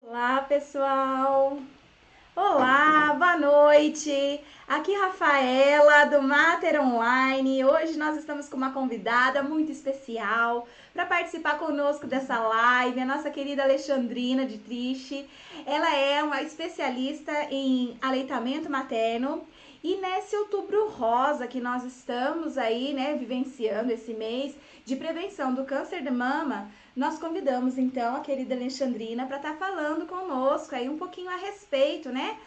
Olá, pessoal! Olá, boa noite! Aqui Rafaela do Mater Online. Hoje nós estamos com uma convidada muito especial para participar conosco dessa live, a nossa querida Alexandrina de Triste. Ela é uma especialista em aleitamento materno e nesse Outubro Rosa que nós estamos aí, né, vivenciando esse mês de prevenção do câncer de mama, nós convidamos então a querida Alexandrina para estar falando conosco aí um pouquinho a respeito, né,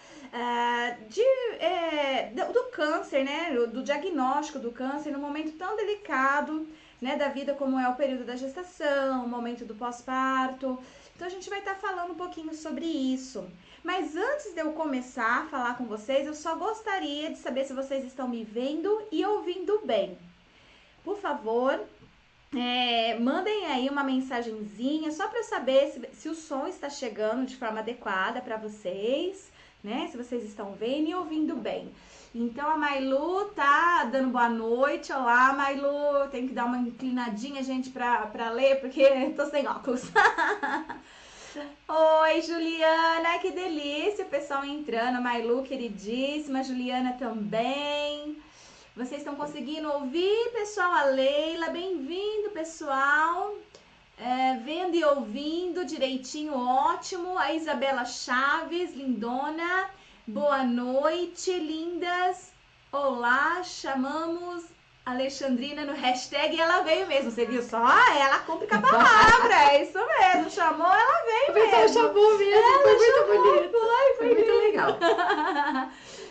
do câncer, né, do diagnóstico do câncer no momento tão delicado, né, da vida, como é o período da gestação, o momento do pós-parto. Então a gente vai estar falando um pouquinho sobre isso. Mas antes de eu começar a falar com vocês, eu só gostaria de saber se vocês estão me vendo e ouvindo bem. Por favor, mandem aí uma mensagenzinha só para eu saber se o som está chegando de forma adequada para vocês, né? Se vocês estão vendo e ouvindo bem. Então a Mailu tá dando boa noite. Olá, Mailu. Tem que dar uma inclinadinha, gente, para ler, porque tô sem óculos. Oi, Juliana, que delícia, o pessoal entrando. Mailu, queridíssima, Juliana também. Vocês estão conseguindo ouvir, pessoal? A Leila, bem-vindo, pessoal. Vendo e ouvindo direitinho, ótimo. A Isabela Chaves, lindona. Boa noite, lindas. Olá, chamamos Alexandrina no hashtag e ela veio mesmo. Você viu só? Ela cumpre com a palavra. É isso mesmo. Chamou, ela veio mesmo. O pessoal chamou mesmo. Ela foi muito chamou, bonito. Foi muito legal.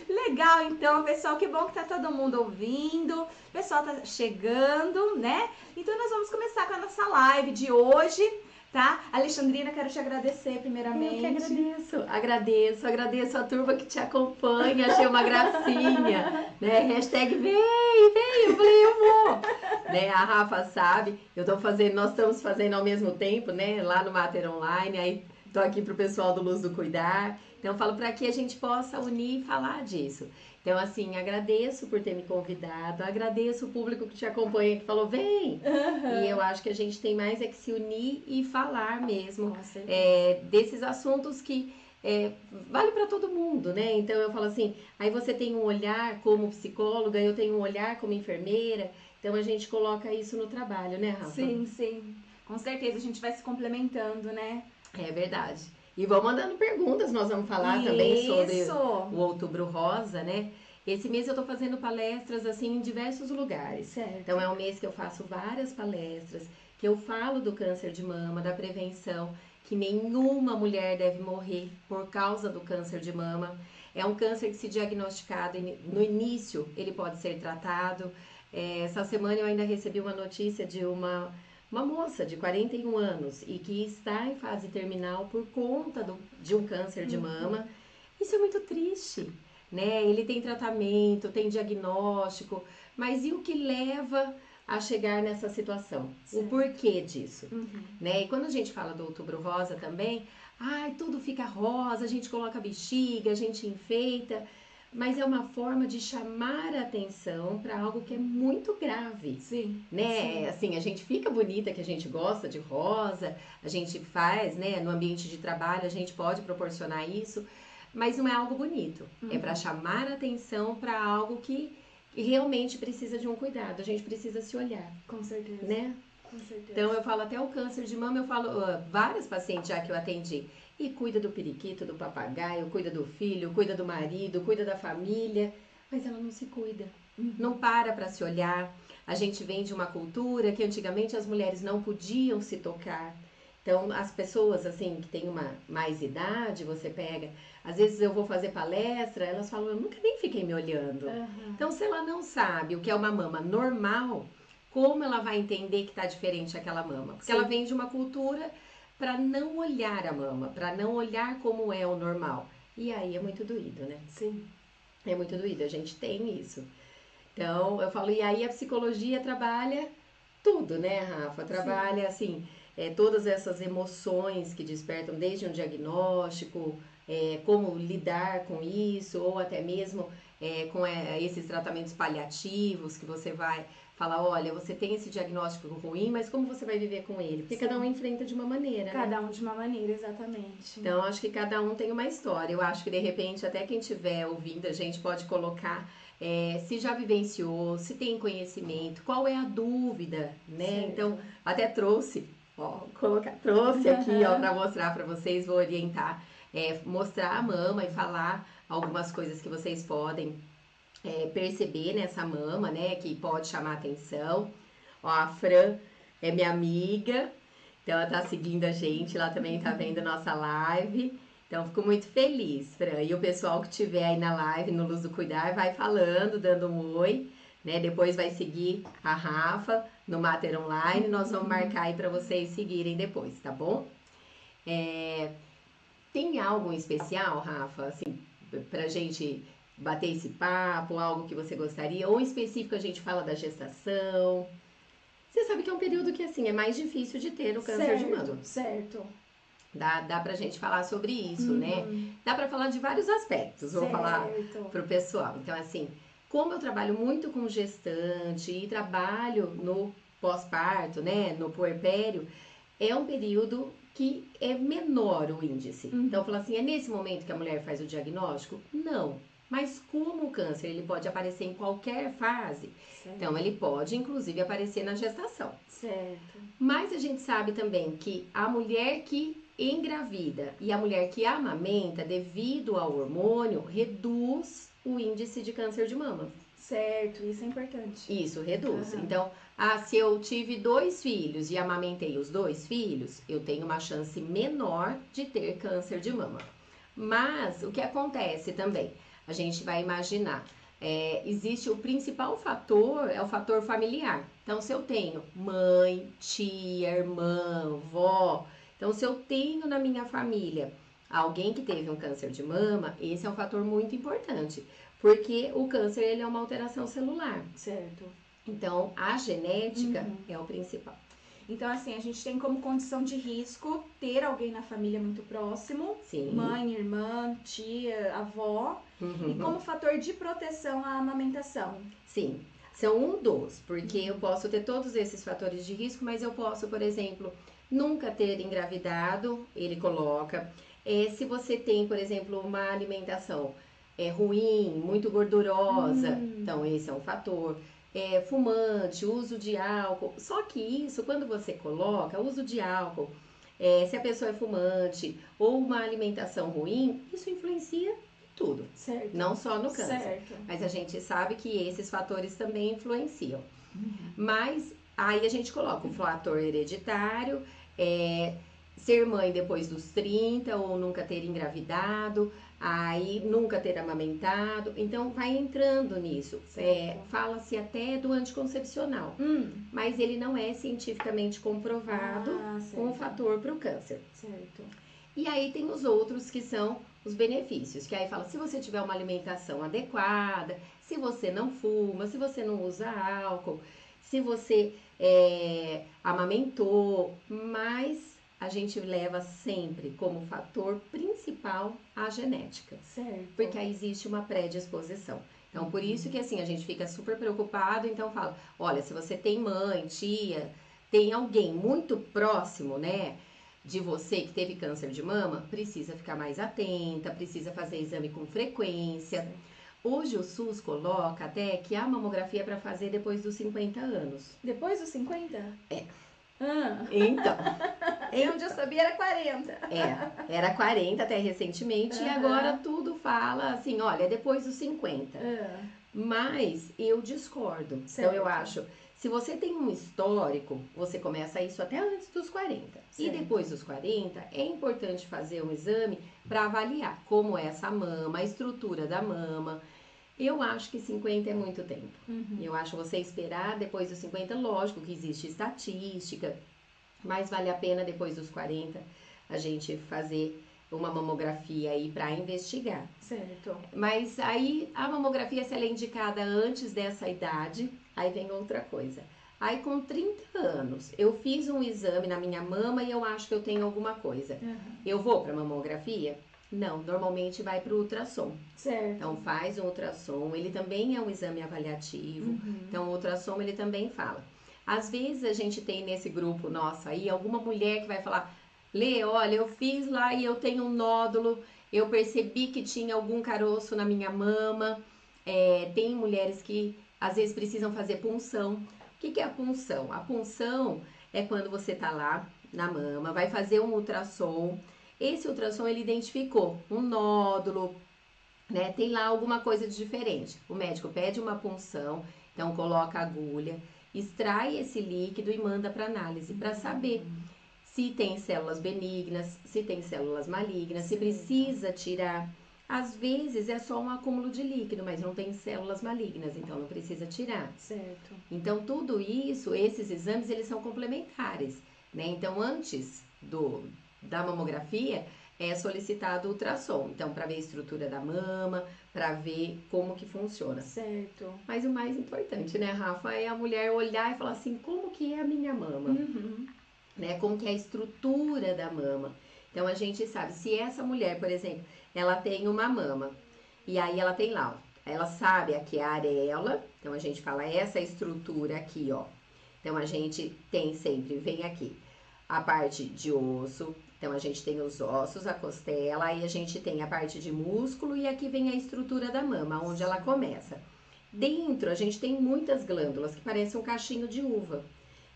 Legal, então, pessoal, que bom que tá todo mundo ouvindo, o pessoal tá chegando, né? Então nós vamos começar com a nossa live de hoje, tá? Alexandrina, quero te agradecer primeiramente. Eu que agradeço a turma que te acompanha, achei uma gracinha, né? Hashtag vem, eu falei, eu vou. Né? A Rafa sabe, nós estamos fazendo ao mesmo tempo, né? Lá no Mater Online, aí tô aqui pro pessoal do Luz do Cuidar. Então, eu falo para que a gente possa unir e falar disso. Então, assim, agradeço por ter me convidado, agradeço o público que te acompanha, que falou, vem! Uhum. E eu acho que a gente tem mais é que se unir e falar mesmo certeza. desses assuntos que vale para todo mundo, né? Então, eu falo assim, aí você tem um olhar como psicóloga, eu tenho um olhar como enfermeira, então a gente coloca isso no trabalho, né, Rafa? Sim, sim. Com certeza, a gente vai se complementando, né? É verdade. E vão mandando perguntas, nós vamos falar também sobre o Outubro Rosa, né? Esse mês eu tô fazendo palestras, assim, em diversos lugares. Certo. Então, é um mês que eu faço várias palestras, que eu falo do câncer de mama, da prevenção, que nenhuma mulher deve morrer por causa do câncer de mama. É um câncer que, se diagnosticado no início, ele pode ser tratado. Essa semana eu ainda recebi uma notícia de uma moça de 41 anos e que está em fase terminal por conta de um câncer de mama. Isso é muito triste, né? Ele tem tratamento, tem diagnóstico, mas e o que leva a chegar nessa situação? Certo. O porquê disso? Né? E quando a gente fala do Outubro Rosa também, tudo fica rosa, a gente coloca bexiga, a gente enfeita, mas é uma forma de chamar a atenção para algo que é muito grave. Sim. Né? Sim. Assim, a gente fica bonita, que a gente gosta de rosa, a gente faz, né? No ambiente de trabalho, a gente pode proporcionar isso, mas não é algo bonito. É para chamar a atenção para algo que realmente precisa de um cuidado. A gente precisa se olhar. Com certeza. Né? Com certeza. Então, eu falo até o câncer de mama, eu falo várias pacientes já que eu atendi. E cuida do periquito, do papagaio, cuida do filho, cuida do marido, cuida da família, mas ela não se cuida. Não para se olhar. A gente vem de uma cultura que antigamente as mulheres não podiam se tocar. Então, as pessoas, assim, que têm uma mais idade, você pega... Às vezes eu vou fazer palestra, elas falam, eu nunca nem fiquei me olhando. Então, se ela não sabe o que é uma mama normal, como ela vai entender que está diferente aquela mama? Porque ela vem de uma cultura para não olhar a mama, para não olhar como é o normal. E aí é muito doído, né? Sim. É muito doído, a gente tem isso. Então, eu falo, e aí a psicologia trabalha tudo, né, Rafa? Trabalha, assim, todas essas emoções que despertam, desde um diagnóstico, como lidar com isso, ou até mesmo com esses tratamentos paliativos que você vai Falar, olha, você tem esse diagnóstico ruim, mas como você vai viver com ele? Porque Sim. cada um enfrenta de uma maneira, né? Cada um de uma maneira, exatamente. Então, acho que cada um tem uma história. Eu acho que, de repente, até quem estiver ouvindo, a gente pode colocar se já vivenciou, se tem conhecimento, qual é a dúvida, né? Certo. Então, até trouxe, trouxe aqui, ó, para mostrar para vocês, vou orientar, mostrar a mama e falar algumas coisas que vocês podem perceber nessa mama, né? Que pode chamar atenção. Ó, a Fran é minha amiga. Então, ela tá seguindo a gente, ela também tá vendo nossa live. Então, fico muito feliz, Fran. E o pessoal que tiver aí na live, no Luz do Cuidar, vai falando, dando um oi, né? Depois vai seguir a Rafa no Mater Online. Nós vamos marcar aí para vocês seguirem depois, tá bom? Tem algo em especial, Rafa, assim, pra gente bater esse papo, algo que você gostaria? Ou em específico a gente fala da gestação? Você sabe que é um período que, assim, é mais difícil de ter o câncer de mama. Certo. Dá pra gente falar sobre isso, né? Dá pra falar de vários aspectos, vou falar pro pessoal. Então, assim, como eu trabalho muito com gestante e trabalho no pós-parto, né, no puerpério, é um período que é menor o índice. Então, eu falo assim, é nesse momento que a mulher faz o diagnóstico? Não. Mas como o câncer, ele pode aparecer em qualquer fase, então ele pode, inclusive, aparecer na gestação. Certo. Mas a gente sabe também que a mulher que engravida e a mulher que amamenta, devido ao hormônio, reduz o índice de câncer de mama. Certo, isso é importante. Isso, reduz. Então, se eu tive 2 filhos e amamentei os 2 filhos, eu tenho uma chance menor de ter câncer de mama. Mas, o que acontece também? A gente vai imaginar, existe o principal fator, é o fator familiar. Então, se eu tenho mãe, tia, irmã, vó, então se eu tenho na minha família alguém que teve um câncer de mama, esse é um fator muito importante, porque o câncer ele é uma alteração celular. Certo. Então, a genética é o principal. Então, assim, a gente tem como condição de risco ter alguém na família muito próximo. Sim. Mãe, irmã, tia, avó. E como fator de proteção a amamentação. Sim, são um dos, porque eu posso ter todos esses fatores de risco, mas eu posso, por exemplo, nunca ter engravidado, ele coloca. Se você tem, por exemplo, uma alimentação ruim, muito gordurosa, então esse é um fator. Fumante, uso de álcool. Só que isso, quando você coloca uso de álcool, se a pessoa é fumante ou uma alimentação ruim, isso influencia em tudo. Certo. Não só no câncer. Certo. Mas a gente sabe que esses fatores também influenciam. Mas aí a gente coloca o fator hereditário, ser mãe depois dos 30 ou nunca ter engravidado, aí nunca ter amamentado, então vai entrando nisso. Fala-se até do anticoncepcional, mas ele não é cientificamente comprovado um fator para o câncer. Certo. E aí tem os outros que são os benefícios, que aí fala, se você tiver uma alimentação adequada, se você não fuma, se você não usa álcool, se você amamentou, mas a gente leva sempre como fator principal a genética. Certo. Porque aí existe uma predisposição. Então, por isso que assim, a gente fica super preocupado, então fala, olha, se você tem mãe, tia, tem alguém muito próximo, né, de você que teve câncer de mama, precisa ficar mais atenta, precisa fazer exame com frequência. Certo. Hoje o SUS coloca até que a mamografia é para fazer depois dos 50 anos. Depois dos 50? Então. Onde eu sabia era 40. Era 40 até recentemente, e agora tudo fala assim, olha, depois dos 50. Mas eu discordo. Certo. Então eu acho, se você tem um histórico, você começa isso até antes dos 40. Certo. E depois dos 40, é importante fazer um exame para avaliar como é essa mama, a estrutura da mama. Eu acho que 50 é muito tempo. Eu acho você esperar depois dos 50, lógico que existe estatística, mas vale a pena depois dos 40 a gente fazer uma mamografia aí para investigar. Certo. Mas aí a mamografia, se ela é indicada antes dessa idade, aí vem outra coisa. Aí com 30 anos, eu fiz um exame na minha mama e eu acho que eu tenho alguma coisa. Eu vou para mamografia? Não, normalmente vai para o ultrassom. Certo. Então faz um ultrassom, ele também é um exame avaliativo. Então o ultrassom ele também fala. Às vezes a gente tem nesse grupo nosso aí alguma mulher que vai falar: Lê, olha, eu fiz lá e eu tenho um nódulo, eu percebi que tinha algum caroço na minha mama. Tem mulheres que às vezes precisam fazer punção. O que é a punção? A punção é quando você tá lá na mama, vai fazer um ultrassom. Esse ultrassom ele identificou um nódulo, né? Tem lá alguma coisa de diferente. O médico pede uma punção, então coloca a agulha, extrai esse líquido e manda para análise para saber se tem células benignas, se tem células malignas, se precisa tirar. Às vezes é só um acúmulo de líquido, mas não tem células malignas, então não precisa tirar. Certo. Então tudo isso, esses exames, eles são complementares, né? Então antes da mamografia é solicitado o ultrassom, então para ver a estrutura da mama, para ver como que funciona. Certo. Mas o mais importante, né, Rafa, é a mulher olhar e falar assim, como que é a minha mama? Né? Como que é a estrutura da mama. Então a gente sabe, se essa mulher, por exemplo, ela tem uma mama, e aí ela tem lá, ó, ela sabe aqui a areola, então a gente fala essa estrutura aqui, ó. Então a gente tem sempre, vem aqui, a parte de osso, então a gente tem os ossos, a costela, aí a gente tem a parte de músculo e aqui vem a estrutura da mama, onde ela começa. Dentro a gente tem muitas glândulas que parecem um cachinho de uva.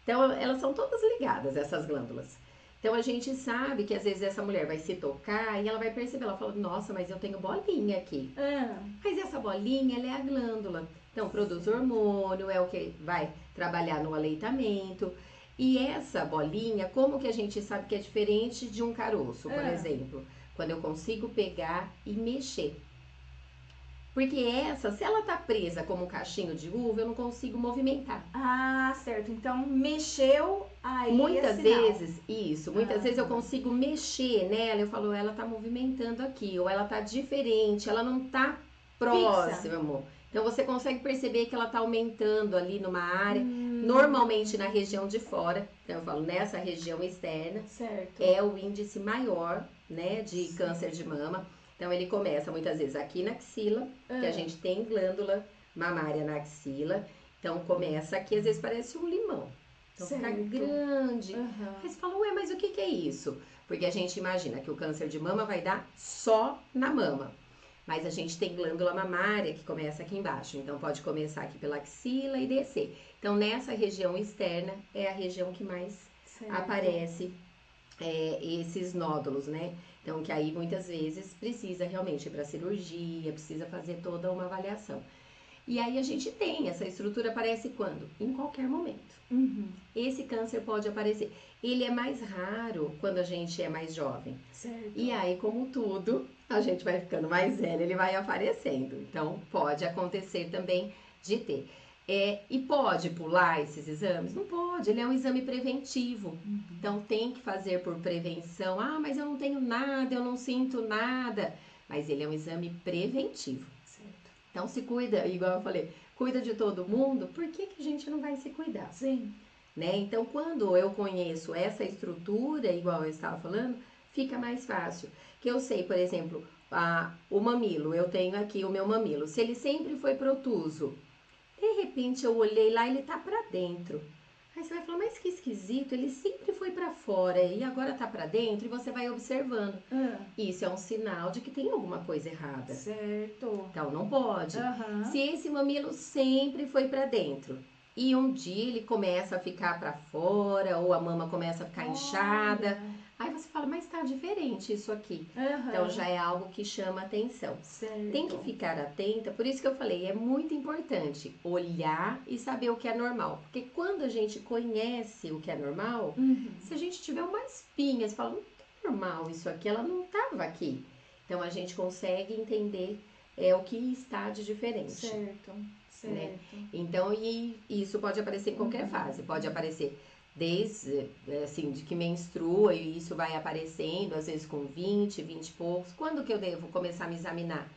Então elas são todas ligadas, essas glândulas. Então a gente sabe que às vezes essa mulher vai se tocar e ela vai perceber, ela fala, nossa, mas eu tenho bolinha aqui. Mas essa bolinha, ela é a glândula. Então produz hormônio, é o que vai trabalhar no aleitamento. E essa bolinha, como que a gente sabe que é diferente de um caroço, por exemplo? Quando eu consigo pegar e mexer. Porque essa, se ela tá presa como um cachinho de uva, eu não consigo movimentar. Ah, certo. Então, mexeu, aí muitas é sinal. vezes, isso, muitas vezes eu consigo mexer nela, eu falo, ela tá movimentando aqui, ou ela tá diferente, ela não tá próximo. Então, você consegue perceber que ela tá aumentando ali numa área, normalmente na região de fora, então eu falo, nessa região externa, Certo. é o índice maior, né, de câncer de mama. Então, ele começa muitas vezes aqui na axila, que a gente tem glândula mamária na axila. Então, começa aqui, às vezes parece um limão. Então, fica grande. Aí você fala, ué, mas o que é isso? Porque a gente imagina que o câncer de mama vai dar só na mama. Mas a gente tem glândula mamária que começa aqui embaixo. Então, pode começar aqui pela axila e descer. Então, nessa região externa é a região que mais aparece esses nódulos, né? Então, que aí muitas vezes precisa realmente ir para cirurgia, precisa fazer toda uma avaliação. E aí a gente tem, essa estrutura aparece quando? Em qualquer momento. Esse câncer pode aparecer. Ele é mais raro quando a gente é mais jovem. Certo. E aí, como tudo, a gente vai ficando mais velho, ele vai aparecendo. Então, pode acontecer também de ter. E pode pular esses exames? Não pode, ele é um exame preventivo. Então, tem que fazer por prevenção. Ah, mas eu não tenho nada, eu não sinto nada. Mas ele é um exame preventivo. Certo. Então, se cuida, igual eu falei, cuida de todo mundo, por que a gente não vai se cuidar? Sim. Né? Então, quando eu conheço essa estrutura, igual eu estava falando, fica mais fácil. Que eu sei, por exemplo, o mamilo, eu tenho aqui o meu mamilo. Se ele sempre foi protuso, de repente eu olhei lá, ele tá pra dentro. Aí você vai falar, mas que esquisito, ele sempre foi pra fora e agora tá pra dentro, e você vai observando. Isso é um sinal de que tem alguma coisa errada. Certo. Então não pode. Se esse mamilo sempre foi pra dentro e um dia ele começa a ficar pra fora ou a mama começa a ficar inchada, aí você fala, mas tá diferente isso aqui. Então já é algo que chama atenção. Certo. Tem que ficar atenta, por isso que eu falei, é muito importante olhar e saber o que é normal. Porque quando a gente conhece o que é normal, se a gente tiver uma espinha, você fala, não é normal isso aqui, ela não estava aqui. Então a gente consegue entender o que está de diferente. Certo. Né? Então, e isso pode aparecer em qualquer fase, pode aparecer desde, assim, de que menstrua e isso vai aparecendo, às vezes com 20 e poucos. Quando que eu devo começar a me examinar?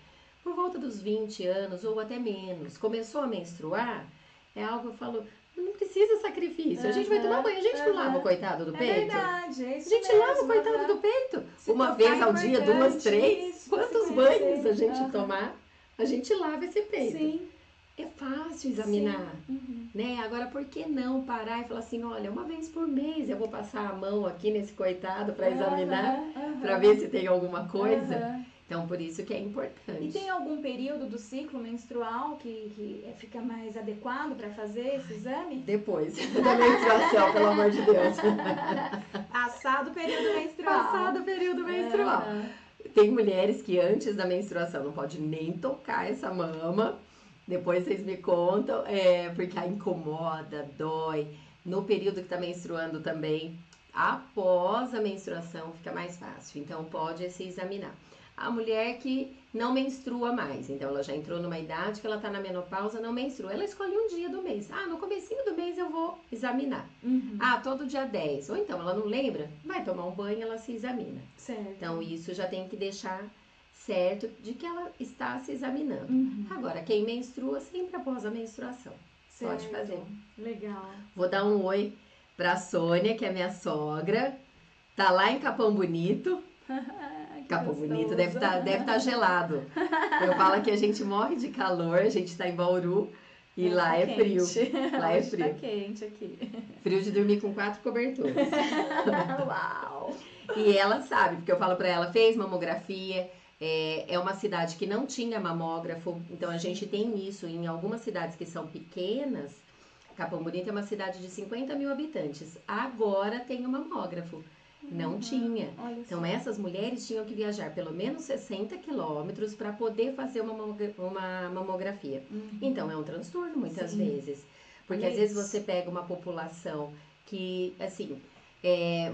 Por volta dos 20 anos ou até menos. Começou a menstruar, é algo que eu falo, Não precisa sacrifício. A gente vai tomar banho, a gente não lava o coitado do É peito. verdade, é A isso gente mesmo, lava o coitado do peito. Se Uma tocar vez é ao dia, duas, importante, três. isso, Quantos se banhos conhecer. a gente tomar, a gente lava esse peito. Sim. É fácil examinar, Sim. né? Agora, por que não parar e falar assim, olha, uma vez por mês eu vou passar a mão aqui nesse coitado para examinar, para ver se tem alguma coisa? Aham. Então, por isso que é importante. E tem algum período do ciclo menstrual que fica mais adequado para fazer esse exame? Depois da menstruação, pelo amor de Deus. Passado o período menstrual. Passado o período menstrual. Aham. Tem mulheres que antes da menstruação não pode nem tocar essa mama. Depois vocês me contam, porque aí incomoda, dói. No período que tá menstruando também, após a menstruação fica mais fácil. Então pode se examinar. A mulher que não menstrua mais, então ela já entrou numa idade que ela tá na menopausa, não menstrua. Ela escolhe um dia do mês. Ah, no comecinho do mês eu vou examinar. Ah, todo dia 10. Ou então ela não lembra, vai tomar um banho e ela se examina. Certo. Então isso já tem que deixar certo de que ela está se examinando. Agora, quem menstrua, sempre após a menstruação. Certo. Pode fazer. Legal. Vou dar um oi pra Sônia, que é minha sogra. Tá lá em Capão Bonito. Capão Bonito deve tá gelado. Eu falo que a gente morre de calor, a gente tá em Bauru e lá tá é frio. quente. Lá é Hoje frio. Tá quente aqui. Frio de dormir com 4 cobertores. Uau! E ela sabe, porque eu falo pra ela, fez mamografia. É uma cidade que não tinha mamógrafo, então a gente tem isso em algumas cidades que são pequenas. Capão Bonito é uma cidade de 50 mil habitantes. Agora tem um mamógrafo. Não tinha. Olha Então só. essas mulheres tinham que viajar pelo menos 60 quilômetros para poder fazer uma mamografia. Então é um transtorno muitas Sim. vezes. Porque Olha às vezes isso. você pega uma população que, assim,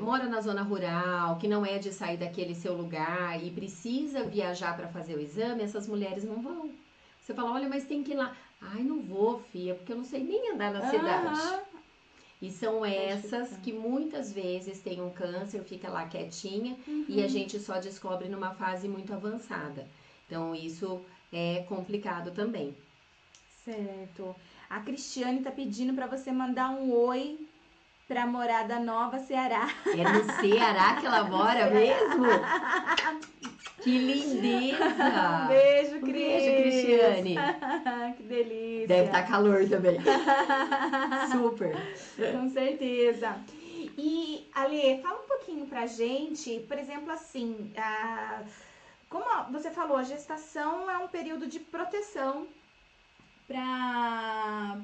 mora na zona rural, que não é de sair daquele seu lugar e precisa viajar para fazer o exame, essas mulheres não vão. Você fala, olha, mas tem que ir lá. Ai, não vou, filha, porque eu não sei nem andar na cidade. Aham. E são essas ficar. que muitas vezes têm um câncer, fica lá quietinha e a gente só descobre numa fase muito avançada. Então isso é complicado também. Certo. A Cristiane tá pedindo para você mandar um oi pra Morada Nova, Ceará. É no Ceará que ela mora mesmo? Que lindeza! Beijo, Um Cris. beijo, Cristiane. Que delícia. Deve estar calor também. Super. Com certeza. E, Ale, fala um pouquinho pra gente, por exemplo, assim, como você falou, a gestação é um período de proteção para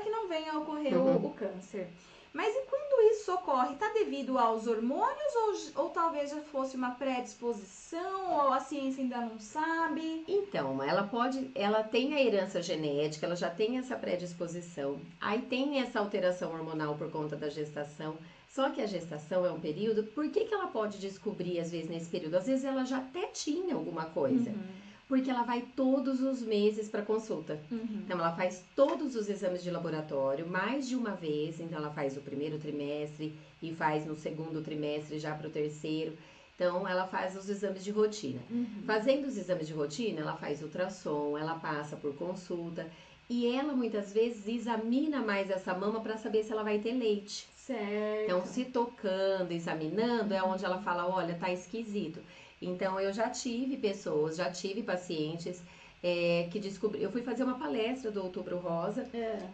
que não venha a ocorrer o câncer. Mas e quando isso ocorre? Está devido aos hormônios ou talvez já fosse uma predisposição ou a ciência ainda não sabe? Então, ela tem a herança genética, ela já tem essa predisposição. Aí tem essa alteração hormonal por conta da gestação. Só que a gestação é um período, por que ela pode descobrir às vezes nesse período? Às vezes ela já até tinha alguma coisa. Porque ela vai todos os meses para consulta. Então, ela faz todos os exames de laboratório, mais de uma vez. Então, ela faz o primeiro trimestre e faz no segundo trimestre já para o terceiro. Então, ela faz os exames de rotina. Fazendo os exames de rotina, ela faz ultrassom, ela passa por consulta. E ela, muitas vezes, examina mais essa mama para saber se ela vai ter leite. Certo. Então, se tocando, examinando, é onde ela fala, olha, tá esquisito. Então, eu já tive pacientes que descobriram. Eu fui fazer uma palestra do Outubro Rosa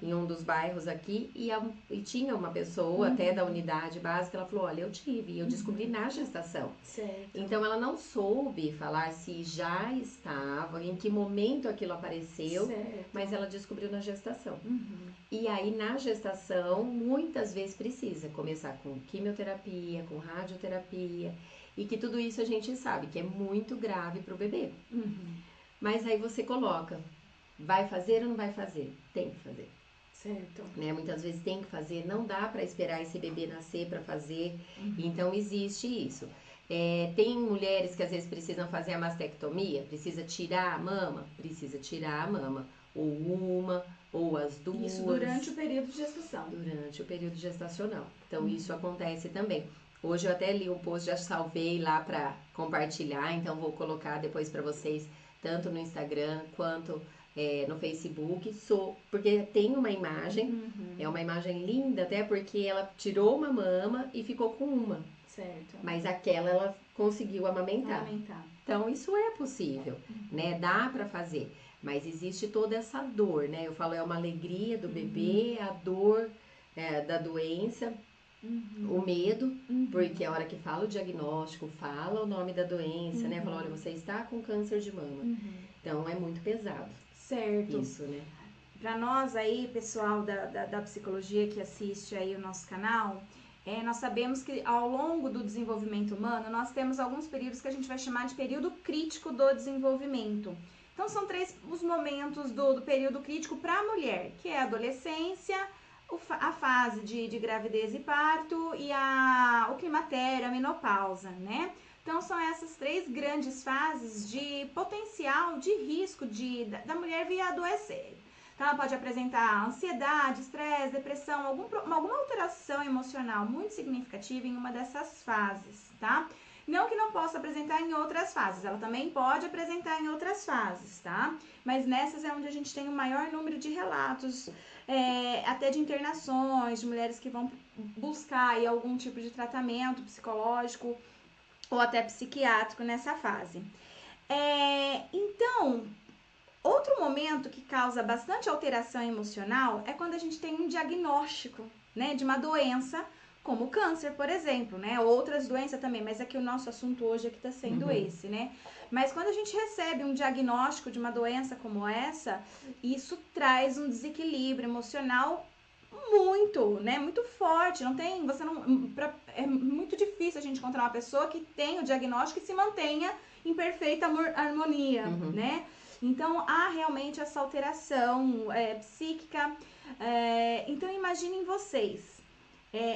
em um dos bairros aqui e tinha uma pessoa até da unidade básica, ela falou, olha, eu descobri na gestação. Certo. Então, ela não soube falar se já estava, em que momento aquilo apareceu, Certo. mas ela descobriu na gestação. E aí, na gestação, muitas vezes precisa começar com quimioterapia, com radioterapia, e que tudo isso a gente sabe que é muito grave para o bebê. Mas aí você coloca, vai fazer ou não vai fazer? Tem que fazer. Certo. Né? Muitas vezes tem que fazer, não dá para esperar esse bebê nascer para fazer. Então existe isso. Tem mulheres que às vezes precisam fazer a mastectomia, precisa tirar a mama? Precisa tirar a mama. Ou uma, ou as duas. Isso durante o período de gestação. Durante o período gestacional. Então isso acontece também. Hoje eu até li um post, já salvei lá para compartilhar, então vou colocar depois para vocês, tanto no Instagram quanto no Facebook, porque tem uma imagem, é uma imagem linda até porque ela tirou uma mama e ficou com uma. Certo. Mas aquela ela conseguiu amamentar. Então isso é possível, né? Dá pra fazer. Mas existe toda essa dor, né? Eu falo, é uma alegria do bebê, a dor da doença, o medo, porque a hora que fala o diagnóstico, fala o nome da doença, né? Fala, olha, você está com câncer de mama. Então é muito pesado. Certo. Isso, né? Para nós aí, pessoal da psicologia que assiste aí o nosso canal, nós sabemos que ao longo do desenvolvimento humano, nós temos alguns períodos que a gente vai chamar de período crítico do desenvolvimento. Então, são 3 os momentos do período crítico para a mulher, que é a adolescência, a fase de gravidez e parto e o climatério, a menopausa, né? Então, são essas 3 grandes fases de potencial de risco da mulher vir a adoecer. Então, ela pode apresentar ansiedade, estresse, depressão, alguma alteração emocional muito significativa em uma dessas fases, tá? Não que não possa apresentar em outras fases, ela também pode apresentar em outras fases, tá? Mas nessas é onde a gente tem o maior número de relatos, até de internações, de mulheres que vão buscar aí algum tipo de tratamento psicológico ou até psiquiátrico nessa fase. Então, outro momento que causa bastante alteração emocional é quando a gente tem um diagnóstico, né, de uma doença, como o câncer, por exemplo, né, outras doenças também, mas é que o nosso assunto hoje aqui está sendo esse, né. Mas quando a gente recebe um diagnóstico de uma doença como essa, isso traz um desequilíbrio emocional muito forte. É muito difícil a gente encontrar uma pessoa que tenha o diagnóstico e se mantenha em perfeita harmonia, né? Então, há realmente essa alteração psíquica. Então, imaginem vocês,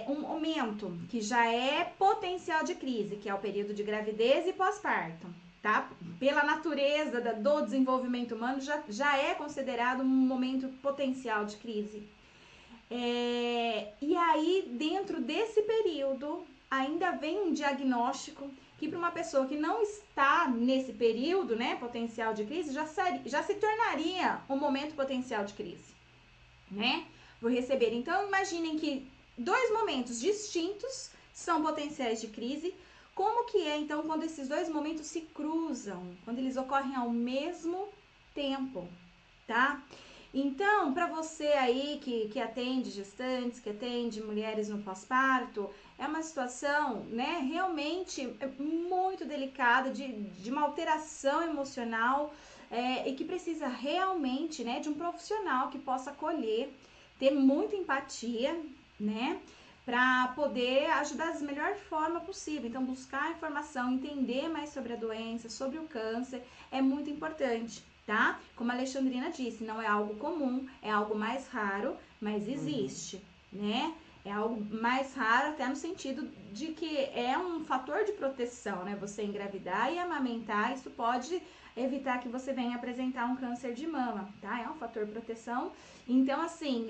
um momento que já é potencial de crise, que é o período de gravidez e pós-parto, tá? Pela natureza do desenvolvimento humano, já é considerado um momento potencial de crise. E aí, dentro desse período, ainda vem um diagnóstico que para uma pessoa que não está nesse período, né, potencial de crise, já se tornaria um momento potencial de crise, né? Vou receber. Então, imaginem que 2 momentos distintos são potenciais de crise. Como que é, então, quando esses 2 momentos se cruzam? Quando eles ocorrem ao mesmo tempo, tá? Então, para você aí que atende gestantes, que atende mulheres no pós-parto, é uma situação, né, realmente muito delicada, de uma alteração emocional e que precisa realmente, né, de um profissional que possa acolher, ter muita empatia, né, para poder ajudar da melhor forma possível. Então, buscar informação, entender mais sobre a doença, sobre o câncer, é muito importante, tá? Como a Alexandrina disse, não é algo comum, é algo mais raro, mas existe, né? É algo mais raro até no sentido de que é um fator de proteção, né? Você engravidar e amamentar, isso pode evitar que você venha apresentar um câncer de mama, tá? É um fator de proteção. Então, assim,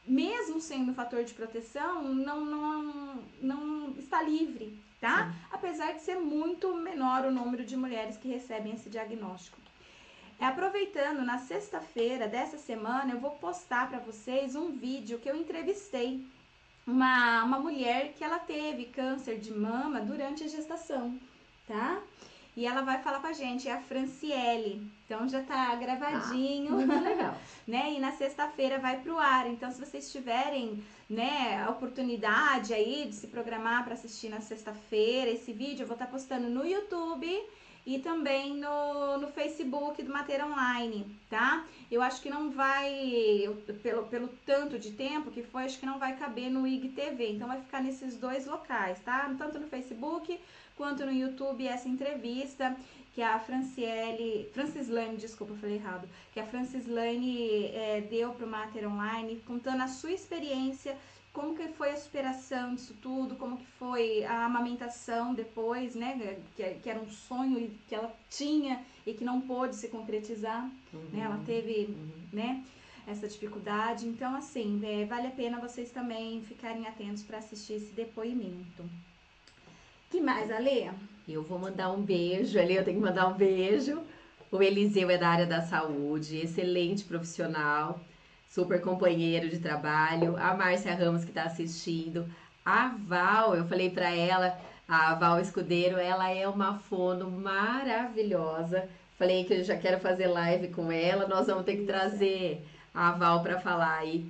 mesmo sendo um fator de proteção, não está livre, tá? Sim. Apesar de ser muito menor o número de mulheres que recebem esse diagnóstico. Aproveitando, na sexta-feira dessa semana, eu vou postar para vocês um vídeo que eu entrevistei uma mulher que ela teve câncer de mama durante a gestação, tá? E ela vai falar com a gente, é a Franciele. Então já tá gravadinho, muito legal. Né? E na sexta-feira vai pro ar. Então, se vocês tiverem, né, a oportunidade aí de se programar para assistir na sexta-feira esse vídeo, eu vou estar postando no YouTube e também no Facebook do Mater Online, tá? Eu acho que não vai, pelo tanto de tempo que foi, acho que não vai caber no IGTV. Então, vai ficar nesses 2 locais, tá? Tanto no Facebook quanto no YouTube, essa entrevista que a Francislane, desculpa, eu falei errado, que a Francislane deu pro Mater Online, contando a sua experiência, como que foi a superação disso tudo, como que foi a amamentação depois, né, que era um sonho que ela tinha e que não pôde se concretizar, né, ela teve, né, essa dificuldade. Então, assim, vale a pena vocês também ficarem atentos para assistir esse depoimento. Que mais, Ale? Eu vou mandar um beijo ali, eu tenho que mandar um beijo O Eliseu é da área da saúde, excelente profissional, super companheiro de trabalho. A Márcia Ramos que está assistindo. A Val, eu falei para ela, a Val Escudeiro, ela é uma fono maravilhosa. Falei que eu já quero fazer live com ela. Nós vamos ter que trazer a Val para falar aí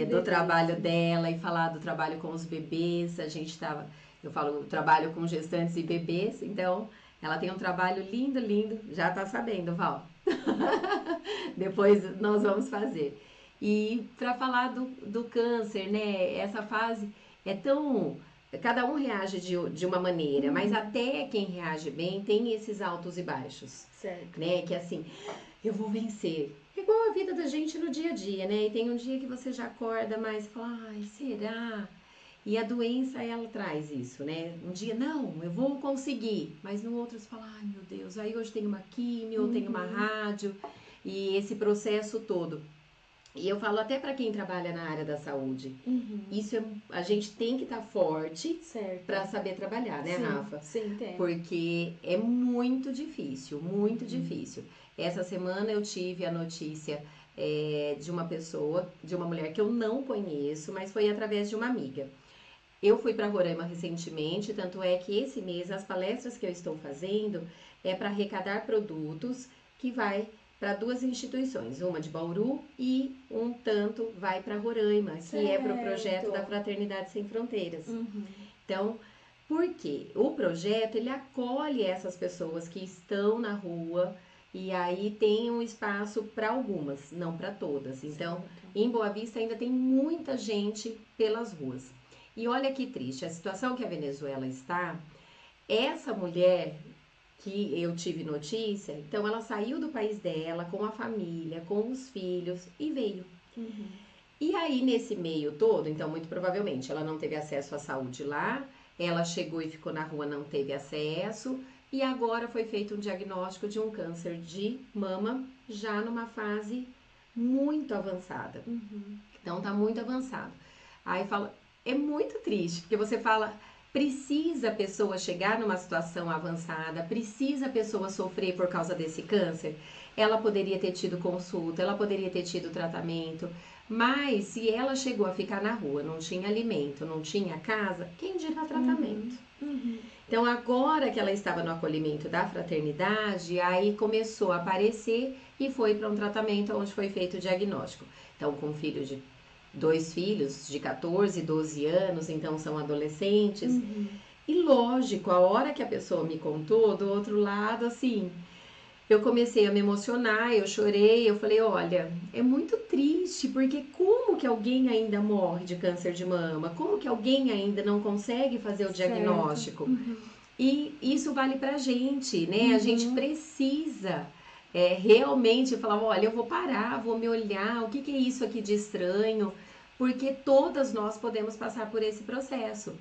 do trabalho dela e falar do trabalho com os bebês. Eu falo trabalho com gestantes e bebês, então ela tem um trabalho lindo, lindo. Já tá sabendo, Val. Depois nós vamos fazer. E para falar do câncer, né? Essa fase é tão. Cada um reage de uma maneira, mas até quem reage bem tem esses altos e baixos. Certo. Né? Que assim, eu vou vencer. É igual a vida da gente no dia a dia, né? E tem um dia que você já acorda mais e fala, ai, será? E a doença, ela traz isso, né? Um dia, não, eu vou conseguir. Mas no outro você fala, ai, meu Deus, aí hoje tem uma químio, tem uma rádio. E esse processo todo. E eu falo até para quem trabalha na área da saúde. Isso a gente tem que estar forte para saber trabalhar, né, Rafa? Sim, tem. Porque é muito difícil, muito difícil. Essa semana eu tive a notícia de uma pessoa, de uma mulher que eu não conheço, mas foi através de uma amiga. Eu fui para Roraima recentemente, tanto é que esse mês as palestras que eu estou fazendo é para arrecadar produtos que vai para 2 instituições, uma de Bauru e um tanto vai para Roraima, que é para o projeto da Fraternidade Sem Fronteiras. Então, por quê? O projeto, ele acolhe essas pessoas que estão na rua e aí tem um espaço para algumas, não para todas. Então, em Boa Vista ainda tem muita gente pelas ruas. E olha que triste, a situação que a Venezuela está, essa mulher que eu tive notícia, então ela saiu do país dela com a família, com os filhos e veio. E aí nesse meio todo, então muito provavelmente ela não teve acesso à saúde lá, ela chegou e ficou na rua, não teve acesso e agora foi feito um diagnóstico de um câncer de mama já numa fase muito avançada. Então tá muito avançado. Aí fala, é muito triste, porque você fala, precisa a pessoa chegar numa situação avançada, precisa a pessoa sofrer por causa desse câncer? Ela poderia ter tido consulta, ela poderia ter tido tratamento, mas se ela chegou a ficar na rua, não tinha alimento, não tinha casa, quem dirá tratamento? Então agora que ela estava no acolhimento da fraternidade, aí começou a aparecer e foi para um tratamento onde foi feito o diagnóstico. Então com dois filhos de 14, 12 anos, então são adolescentes. E lógico, a hora que a pessoa me contou, do outro lado, assim, eu comecei a me emocionar, eu chorei, eu falei, olha, é muito triste, porque como que alguém ainda morre de câncer de mama? Como que alguém ainda não consegue fazer o diagnóstico? E isso vale pra gente, né? A gente precisa realmente falar, olha, eu vou parar, vou me olhar, o que é isso aqui de estranho? Porque todas nós podemos passar por esse processo.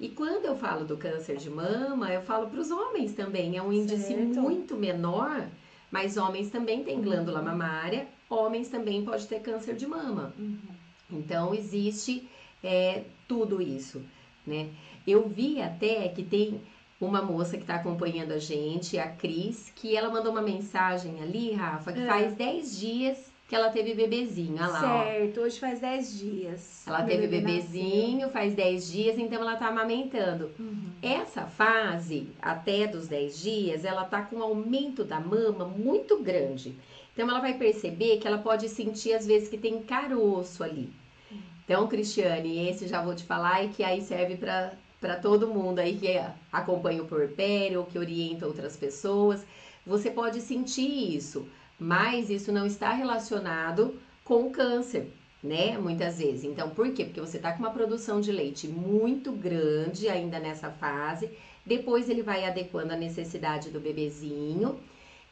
E quando eu falo do câncer de mama, eu falo para os homens também, é um índice muito menor, mas homens também têm glândula mamária, homens também podem ter câncer de mama. Então, existe tudo isso, né? Eu vi até que tem uma moça que está acompanhando a gente, a Cris, que ela mandou uma mensagem ali, Rafa, que faz 10 dias que ela teve bebezinho, olha lá, certo, hoje faz 10 dias. Ela teve bebezinho, faz 10 dias, então ela tá amamentando. Essa fase, até dos 10 dias, ela tá com um aumento da mama muito grande. Então ela vai perceber que ela pode sentir às vezes que tem caroço ali. Então, Cristiane, esse já vou te falar e que aí serve para todo mundo aí que acompanha o puerpério ou que orienta outras pessoas. Você pode sentir isso, mas isso não está relacionado com o câncer, né? Muitas vezes. Então, por quê? Porque você tá com uma produção de leite muito grande ainda nessa fase. Depois ele vai adequando a necessidade do bebezinho.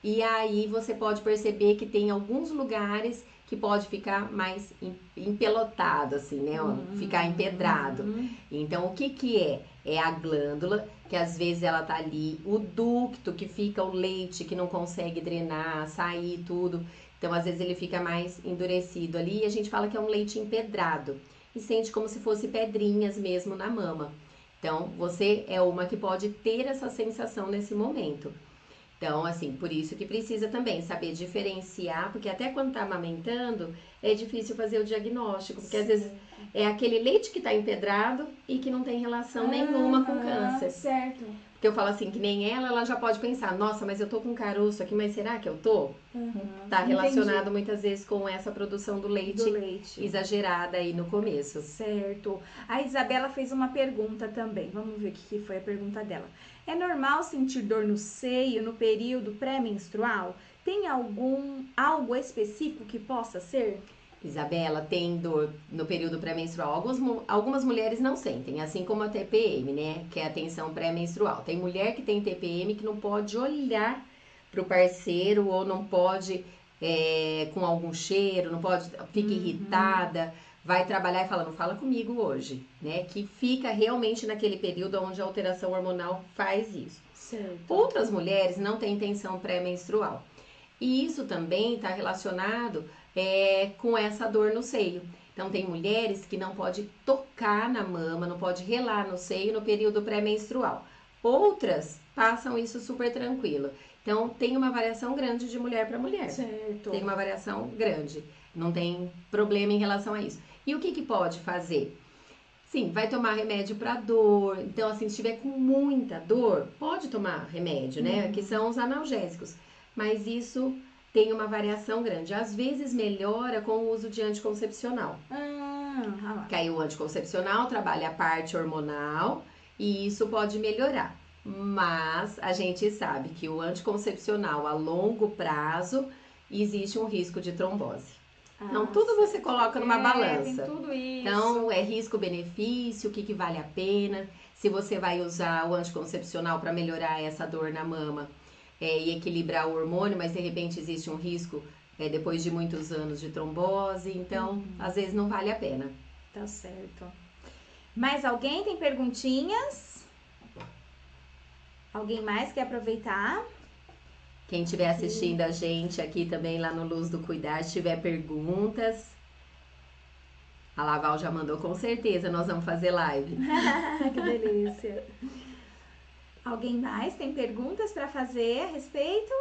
E aí você pode perceber que tem alguns lugares que pode ficar mais empelotado, assim, né? Ficar empedrado. Então, o que que é? É a glândula, que às vezes ela tá ali, o ducto que fica o leite, que não consegue drenar, sair tudo. Então, às vezes ele fica mais endurecido ali e a gente fala que é um leite empedrado. E sente como se fosse pedrinhas mesmo na mama. Então, você é uma que pode ter essa sensação nesse momento. Então, assim, por isso que precisa também saber diferenciar, porque até quando tá amamentando, é difícil fazer o diagnóstico, porque às vezes é aquele leite que tá empedrado e que não tem relação nenhuma com câncer. Certo. Porque eu falo assim, que nem ela já pode pensar, nossa, mas eu tô com caroço aqui, mas será que eu tô? Tá relacionado muitas vezes com essa produção do leite exagerada aí no começo. Certo. A Isabela fez uma pergunta também. Vamos ver o que foi a pergunta dela. É normal sentir dor no seio no período pré-menstrual? Tem algo específico que possa ser? Isabela, tem dor no período pré-menstrual. Algumas mulheres não sentem, assim como a TPM, né? Que é a tensão pré-menstrual. Tem mulher que tem TPM que não pode olhar pro parceiro ou não pode com algum cheiro, não pode, fica irritada, vai trabalhar e fala, não fala comigo hoje, né? Que fica realmente naquele período onde a alteração hormonal faz isso. Certo. Outras mulheres não têm tensão pré-menstrual. E isso também está relacionado com essa dor no seio. Então, tem mulheres que não pode tocar na mama, não pode relar no seio no período pré-menstrual. Outras passam isso super tranquilo. Então, tem uma variação grande de mulher para mulher. Certo. Tem uma variação grande. Não tem problema em relação a isso. E o que pode fazer? Sim, vai tomar remédio para dor. Então, assim, se tiver com muita dor, pode tomar remédio, né? Que são os analgésicos. Mas isso tem uma variação grande. Às vezes melhora com o uso de anticoncepcional. Que aí o anticoncepcional trabalha a parte hormonal e isso pode melhorar. Mas a gente sabe que o anticoncepcional a longo prazo existe um risco de trombose. Então, tudo você coloca numa balança. Tem tudo isso. Então, é risco-benefício, o que vale a pena. Se você vai usar o anticoncepcional para melhorar essa dor na mama e equilibrar o hormônio, mas de repente existe um risco depois de muitos anos de trombose. Então, às vezes não vale a pena. Tá certo. Mais alguém tem perguntinhas? Alguém mais quer aproveitar? Quem estiver assistindo a gente aqui também lá no Luz do Cuidar, se tiver perguntas, a Laval já mandou com certeza, nós vamos fazer live. Que delícia. Alguém mais tem perguntas para fazer a respeito?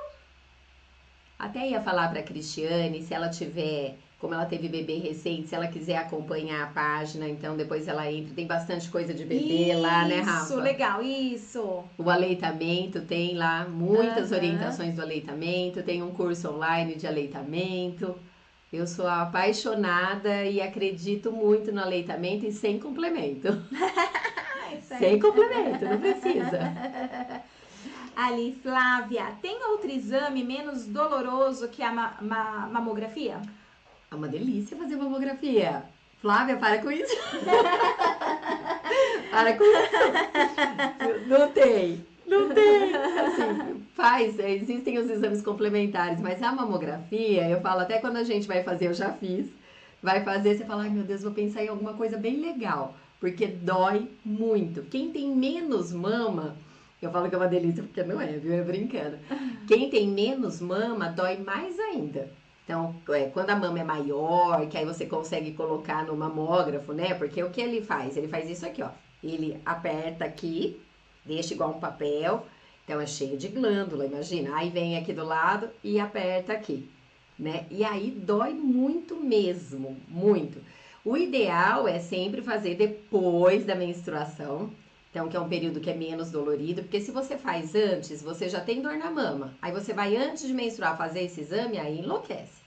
Até ia falar para a Cristiane, se ela tiver, como ela teve bebê recente, se ela quiser acompanhar a página, então depois ela entra, tem bastante coisa de bebê lá, né, Rafa? Isso, legal, isso. O aleitamento tem lá muitas orientações do aleitamento, tem um curso online de aleitamento. Eu sou apaixonada e acredito muito no aleitamento e sem complemento. Sem complemento, não precisa. Ali, Flávia, tem outro exame menos doloroso que a mamografia? É uma delícia fazer mamografia. Flávia, para com isso. Para com isso. Não tem. Assim, existem os exames complementares, mas a mamografia, eu falo até quando a gente vai fazer, eu já fiz, vai fazer, você fala, ai meu Deus, vou pensar em alguma coisa bem legal, porque dói muito. Quem tem menos mama, eu falo que é uma delícia porque não é, viu? É brincando. Quem tem menos mama, dói mais ainda. Então, quando a mama é maior, que aí você consegue colocar no mamógrafo, né? Porque o que ele faz? Ele faz isso aqui, ó. Ele aperta aqui, deixa igual um papel. Então, é cheio de glândula, imagina. Aí vem aqui do lado e aperta aqui, né? E aí dói muito mesmo, muito. O ideal é sempre fazer depois da menstruação. Então, que é um período que é menos dolorido, porque se você faz antes, você já tem dor na mama. Aí você vai antes de menstruar fazer esse exame, aí enlouquece.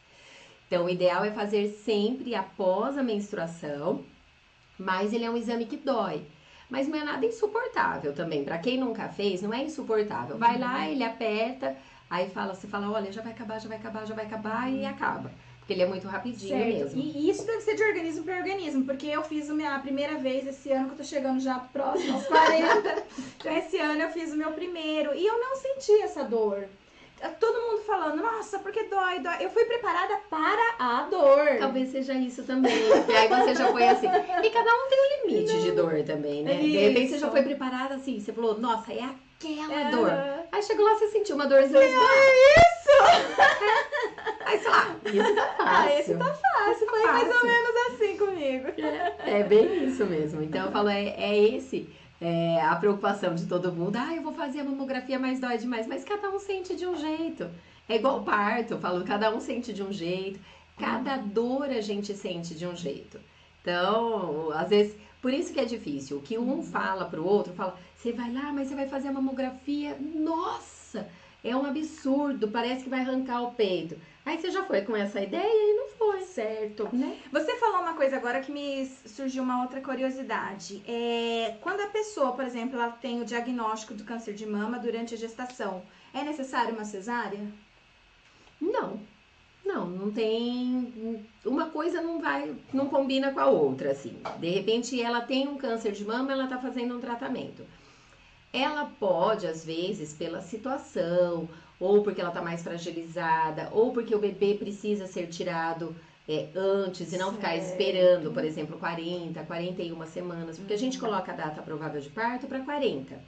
Então, o ideal é fazer sempre após a menstruação, mas ele é um exame que dói. Mas não é nada insuportável também. Para quem nunca fez, não é insuportável. Vai lá, ele aperta, aí você fala, olha, já vai acabar e acaba. Porque ele é muito rapidinho mesmo. E isso deve ser de organismo para organismo, porque eu fiz a minha primeira vez esse ano, que eu tô chegando já próximo aos 40. Então esse ano eu fiz o meu primeiro e eu não senti essa dor. Todo mundo falando, nossa, porque dói. Eu fui preparada para a dor. Talvez seja isso também. E aí você já foi assim. E cada um tem um limite de dor também, né? De repente você já foi preparada assim. Você falou, nossa, é aquela dor. Aí chegou lá, você sentiu uma dorzinha. Aí, sei lá, isso tá fácil. Esse tá fácil. Foi mais ou menos assim comigo. É bem isso mesmo. Então eu falo, é esse a preocupação de todo mundo. Eu vou fazer a mamografia, mas dói demais. Mas cada um sente de um jeito. É igual parto, eu falo, cada um sente de um jeito. Cada dor a gente sente de um jeito. Então, às vezes, por isso que é difícil. O que um fala pro outro, fala, você vai lá, mas você vai fazer a mamografia. Nossa, é um absurdo, parece que vai arrancar o peito. Aí você já foi com essa ideia e não foi. Certo. Né? Você falou uma coisa agora que me surgiu uma outra curiosidade. Quando a pessoa, por exemplo, ela tem o diagnóstico do câncer de mama durante a gestação, é necessário uma cesárea? Não tem. Uma coisa não combina com a outra, assim. De repente ela tem um câncer de mama, ela tá fazendo um tratamento. Ela pode, às vezes, pela situação, ou porque ela tá mais fragilizada, ou porque o bebê precisa ser tirado antes e não ficar esperando, por exemplo, 40, 41 semanas, porque a gente coloca a data provável de parto para 40.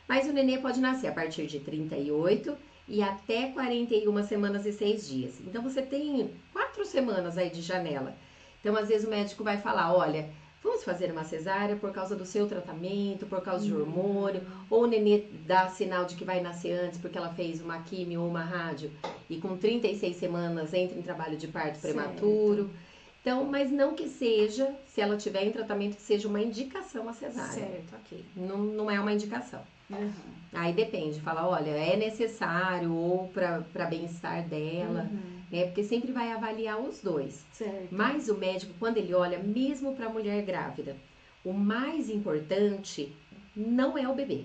Mas o nenê pode nascer a partir de 38 e até 41 semanas e 6 dias. Então você tem 4 semanas aí de janela. Então, às vezes, o médico vai falar, olha, vamos fazer uma cesárea por causa do seu tratamento, por causa de hormônio, ou o nenê dá sinal de que vai nascer antes porque ela fez uma quimio ou uma rádio e com 36 semanas entra em trabalho de parto prematuro. Então, mas não que seja, se ela tiver em tratamento, que seja uma indicação a cesárea. Certo, ok. Não é uma indicação. Aí depende, fala, olha, é necessário ou para bem-estar dela, né? Porque sempre vai avaliar os dois. Certo. Mas o médico, quando ele olha, mesmo para a mulher grávida, o mais importante não é o bebê.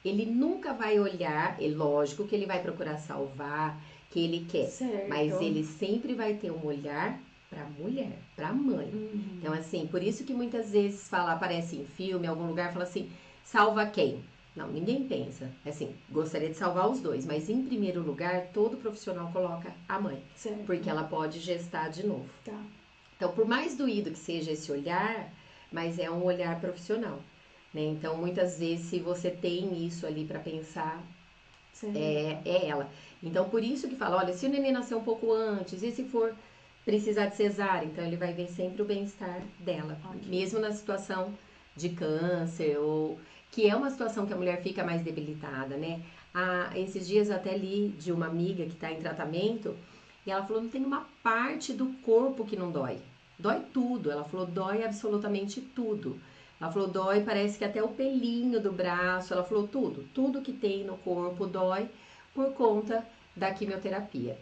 Ele nunca vai olhar, é lógico que ele vai procurar salvar, que ele quer, Certo. mas ele sempre vai ter um olhar para a mulher, para a mãe. Então, assim, por isso que muitas vezes aparece em filme, em algum lugar, fala assim, salva quem? Não, ninguém pensa. Assim, gostaria de salvar os dois, mas em primeiro lugar, todo profissional coloca a mãe. Certo. Porque ela pode gestar de novo. Tá. Então, por mais doído que seja esse olhar, mas é um olhar profissional, né? Então, muitas vezes, se você tem isso ali para pensar, é ela. Então, por isso que fala, olha, se o neném nascer um pouco antes, e se for precisar de cesárea, então ele vai ver sempre o bem-estar dela. Okay. Mesmo na situação de câncer ou... que é uma situação que a mulher fica mais debilitada, né? Esses dias até li de uma amiga que está em tratamento e ela falou, não tem uma parte do corpo que não dói. Dói tudo. Ela falou, dói absolutamente tudo. Ela falou, dói, parece que até o pelinho do braço. Ela falou, tudo. Tudo que tem no corpo dói por conta da quimioterapia.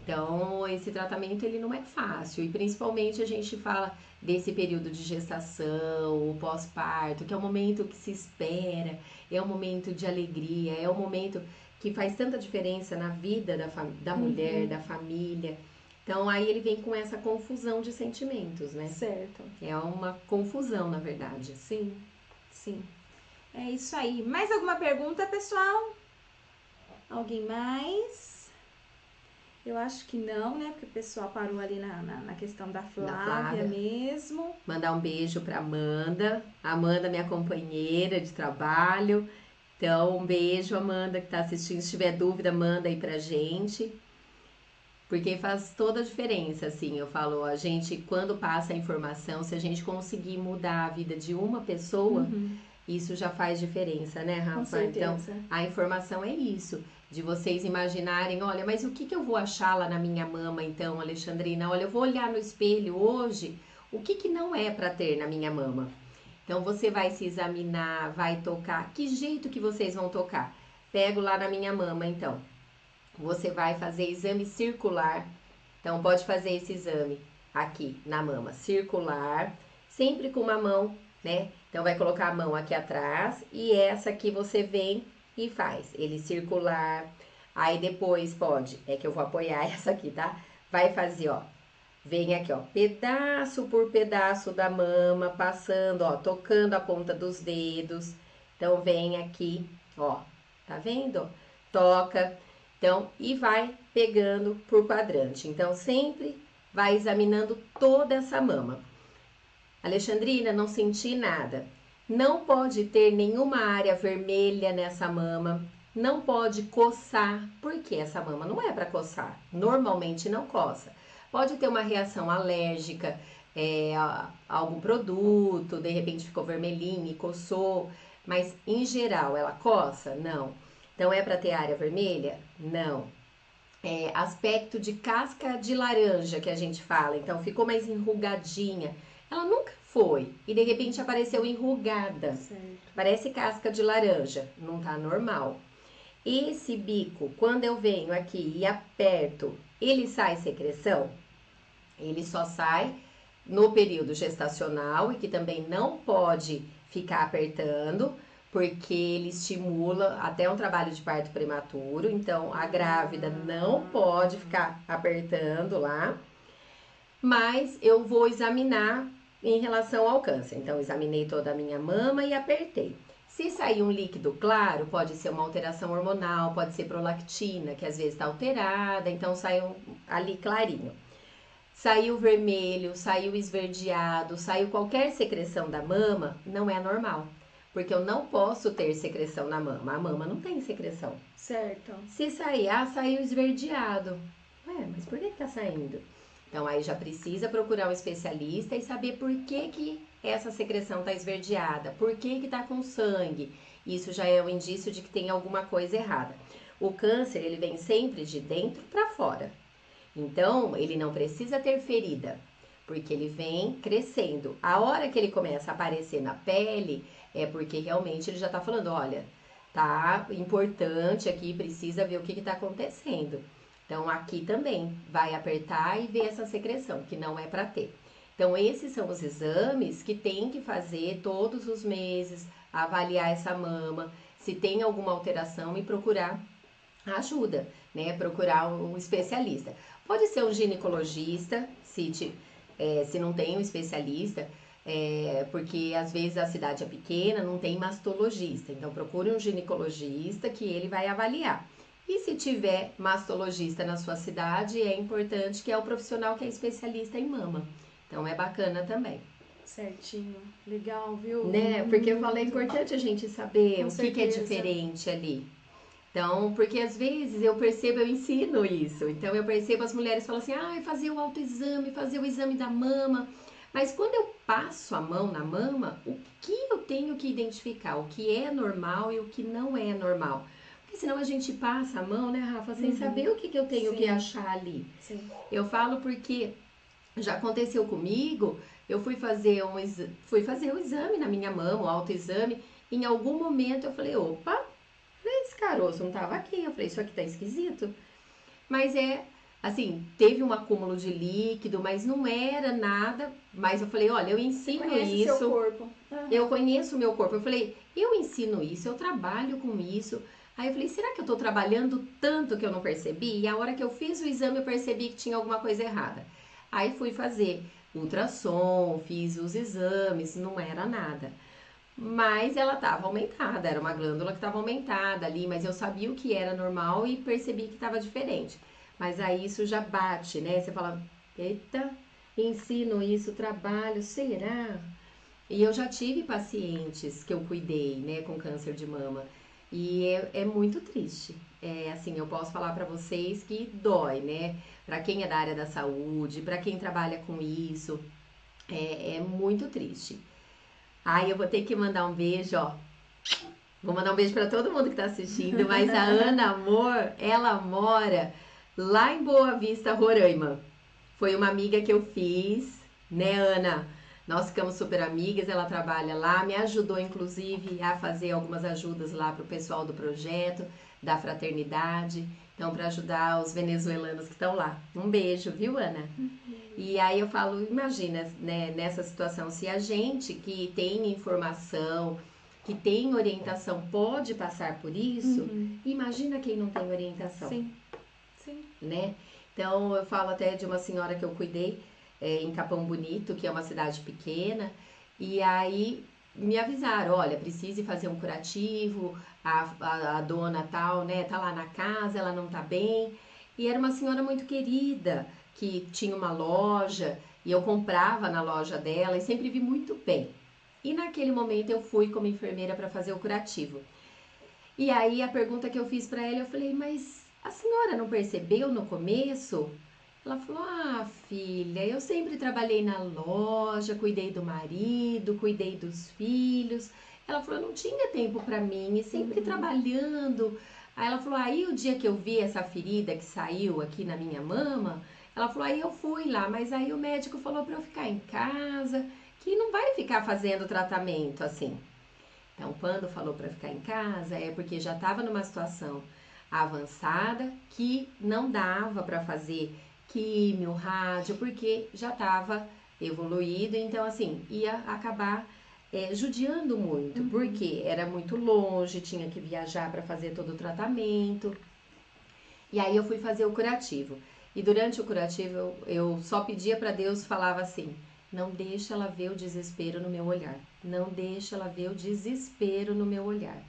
Então, esse tratamento, ele não é fácil. E principalmente a gente fala desse período de gestação, o pós-parto, que é um momento que se espera, é um momento de alegria, é um momento que faz tanta diferença na vida da mulher, da família. Então, aí ele vem com essa confusão de sentimentos, né? Certo. É uma confusão, na verdade. Sim. É isso aí. Mais alguma pergunta, pessoal? Alguém mais? Eu acho que não, né? Porque o pessoal parou ali na questão da Flávia mesmo. Mandar um beijo pra Amanda. Amanda, minha companheira de trabalho. Então, um beijo, Amanda, que tá assistindo. Se tiver dúvida, manda aí pra gente. Porque faz toda a diferença, assim. Eu falo, a gente, quando passa a informação, se a gente conseguir mudar a vida de uma pessoa, isso já faz diferença, né, Rafa? Com certeza. Então, a informação é isso. De vocês imaginarem, olha, mas o que eu vou achar lá na minha mama, então, Alexandrina? Olha, eu vou olhar no espelho hoje, o que não é para ter na minha mama? Então, você vai se examinar, vai tocar. Que jeito que vocês vão tocar? Pego lá na minha mama, então. Você vai fazer exame circular. Então, pode fazer esse exame aqui na mama, circular, sempre com uma mão, né? Então, vai colocar a mão aqui atrás e essa aqui você vem e faz ele circular. Aí depois é que eu vou apoiar essa aqui, tá? Vai fazer, ó, vem aqui, ó, pedaço por pedaço da mama, passando, ó, tocando a ponta dos dedos. Então, vem aqui, ó, tá vendo? Toca, então, e vai pegando por quadrante. Então, sempre vai examinando toda essa mama. Alexandrina, não senti nada. Não pode ter nenhuma área vermelha nessa mama, não pode coçar, porque essa mama não é para coçar, normalmente não coça. Pode ter uma reação alérgica a algum produto, de repente ficou vermelhinho e coçou, Mas em geral, ela coça? Não. Então é para ter área vermelha? Não. Aspecto de casca de laranja que a gente fala, então ficou mais enrugadinha. Ela nunca foi e de repente apareceu enrugada. Certo. Parece casca de laranja, não tá normal. Esse bico, quando eu venho aqui e aperto, ele sai secreção? Ele só sai no período gestacional e que também não pode ficar apertando, porque ele estimula até um trabalho de parto prematuro. Então, a grávida não pode ficar apertando lá. Mas eu vou examinar em relação ao câncer. Então, examinei toda a minha mama e apertei. Se sair um líquido claro, pode ser uma alteração hormonal, pode ser prolactina, que às vezes está alterada, então sai ali clarinho. Saiu vermelho, saiu esverdeado, saiu qualquer secreção da mama, não é normal. Porque eu não posso ter secreção na mama. A mama não tem secreção. Certo. Se sair, saiu esverdeado. Ué, mas por que tá saindo? Então aí já precisa procurar um especialista e saber por que essa secreção tá esverdeada, por que tá com sangue. Isso já é um indício de que tem alguma coisa errada. O câncer, ele vem sempre de dentro para fora. Então, ele não precisa ter ferida, porque ele vem crescendo. A hora que ele começa a aparecer na pele, é porque realmente ele já tá falando, olha, tá importante aqui, precisa ver o que tá acontecendo. Então, aqui também vai apertar e ver essa secreção, que não é para ter. Então, esses são os exames que tem que fazer todos os meses, avaliar essa mama, se tem alguma alteração e procurar ajuda, né? Procurar um especialista. Pode ser um ginecologista, se não tem um especialista, porque às vezes a cidade é pequena, não tem mastologista. Então, procure um ginecologista que ele vai avaliar. E se tiver mastologista na sua cidade, é importante que é o profissional que é especialista em mama. Então, é bacana também. Certinho. Legal, viu? Né? Porque eu falei, é importante a gente saber Com o que é certeza. diferente ali. Então, porque às vezes eu percebo, eu ensino isso. Então, eu percebo as mulheres falam assim, fazer o autoexame, fazer o exame da mama. Mas quando eu passo a mão na mama, o que eu tenho que identificar? O que é normal e o que não é normal? Porque senão a gente passa a mão, né, Rafa, sem saber o que eu tenho que achar ali. Sim. Eu falo porque já aconteceu comigo, eu fui fazer o exame na minha mama, o autoexame. Em algum momento eu falei, opa, esse caroço não tava aqui. Eu falei, isso aqui tá esquisito. Mas assim, teve um acúmulo de líquido, mas não era nada. Mas eu falei, olha, eu ensino isso. Seu corpo. Uhum. Eu conheço o meu corpo. Eu falei, eu ensino isso, eu trabalho com isso. Aí eu falei, será que eu tô trabalhando tanto que eu não percebi? E a hora que eu fiz o exame, eu percebi que tinha alguma coisa errada. Aí fui fazer ultrassom, fiz os exames, não era nada. Mas ela estava aumentada, era uma glândula que estava aumentada ali, mas eu sabia o que era normal e percebi que estava diferente. Mas aí isso já bate, né? Você fala, eita, ensino isso, trabalho, será? E eu já tive pacientes que eu cuidei, né, com câncer de mama. E é muito triste. Assim, eu posso falar para vocês que dói, né? Para quem é da área da saúde, para quem trabalha com isso, é muito triste. Eu vou ter que mandar um beijo, ó. Vou mandar um beijo para todo mundo que tá assistindo, mas a Ana Amor, ela mora lá em Boa Vista, Roraima. Foi uma amiga que eu fiz, né, Ana? Nós ficamos super amigas, ela trabalha lá, me ajudou inclusive a fazer algumas ajudas lá pro pessoal do projeto, da fraternidade. Então, para ajudar os venezuelanos que estão lá. Um beijo, viu, Ana? E aí eu falo, imagina, né, nessa situação, se a gente que tem informação, que tem orientação, pode passar por isso, imagina quem não tem orientação. Sim. Né? Então, eu falo até de uma senhora que eu cuidei em Capão Bonito, que é uma cidade pequena, e aí me avisaram, olha, precise fazer um curativo, a dona tal, né, tá lá na casa, ela não tá bem, e era uma senhora muito querida, que tinha uma loja, e eu comprava na loja dela, e sempre vi muito bem. E naquele momento eu fui como enfermeira para fazer o curativo. E aí a pergunta que eu fiz para ela, eu falei, mas a senhora não percebeu no começo? Ela falou, filha, eu sempre trabalhei na loja, cuidei do marido, cuidei dos filhos. Ela falou, eu não tinha tempo pra mim, e sempre trabalhando. Aí ela falou, aí o dia que eu vi essa ferida que saiu aqui na minha mama, ela falou, aí eu fui lá, mas aí o médico falou pra eu ficar em casa, que não vai ficar fazendo tratamento assim. Então, quando falou para ficar em casa, é porque já estava numa situação avançada que não dava para fazer químio, rádio, porque já estava evoluído. Então, assim, ia acabar judiando muito, porque era muito longe, tinha que viajar para fazer todo o tratamento. E aí eu fui fazer o curativo. E durante o curativo eu só pedia para Deus, falava assim: não deixa ela ver o desespero no meu olhar. Não deixa ela ver o desespero no meu olhar.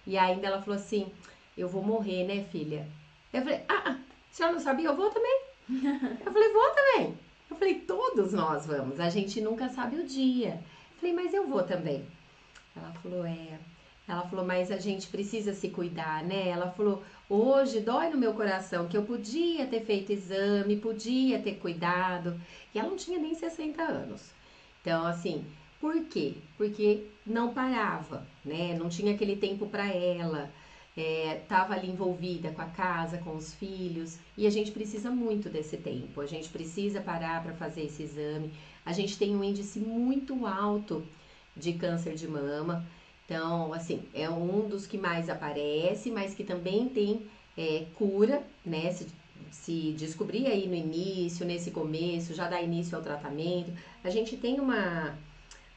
E ainda ela falou assim: eu vou morrer, né, filha? Eu falei: a senhora não sabia? Eu vou também. Eu falei: vou também. Eu falei: todos nós vamos. A gente nunca sabe o dia. Eu falei: mas eu vou também. Ela falou: é. Ela falou: mas a gente precisa se cuidar, né? Ela falou: hoje dói no meu coração que eu podia ter feito exame, podia ter cuidado. E ela não tinha nem 60 anos. Então, assim, por quê? Porque não parava, né? Não tinha aquele tempo para ela. Tava ali envolvida com a casa, com os filhos. E a gente precisa muito desse tempo. A gente precisa parar para fazer esse exame. A gente tem um índice muito alto de câncer de mama. Então, assim, é um dos que mais aparece, mas que também tem cura, né? Se descobrir aí no início, nesse começo, já dá início ao tratamento. A gente tem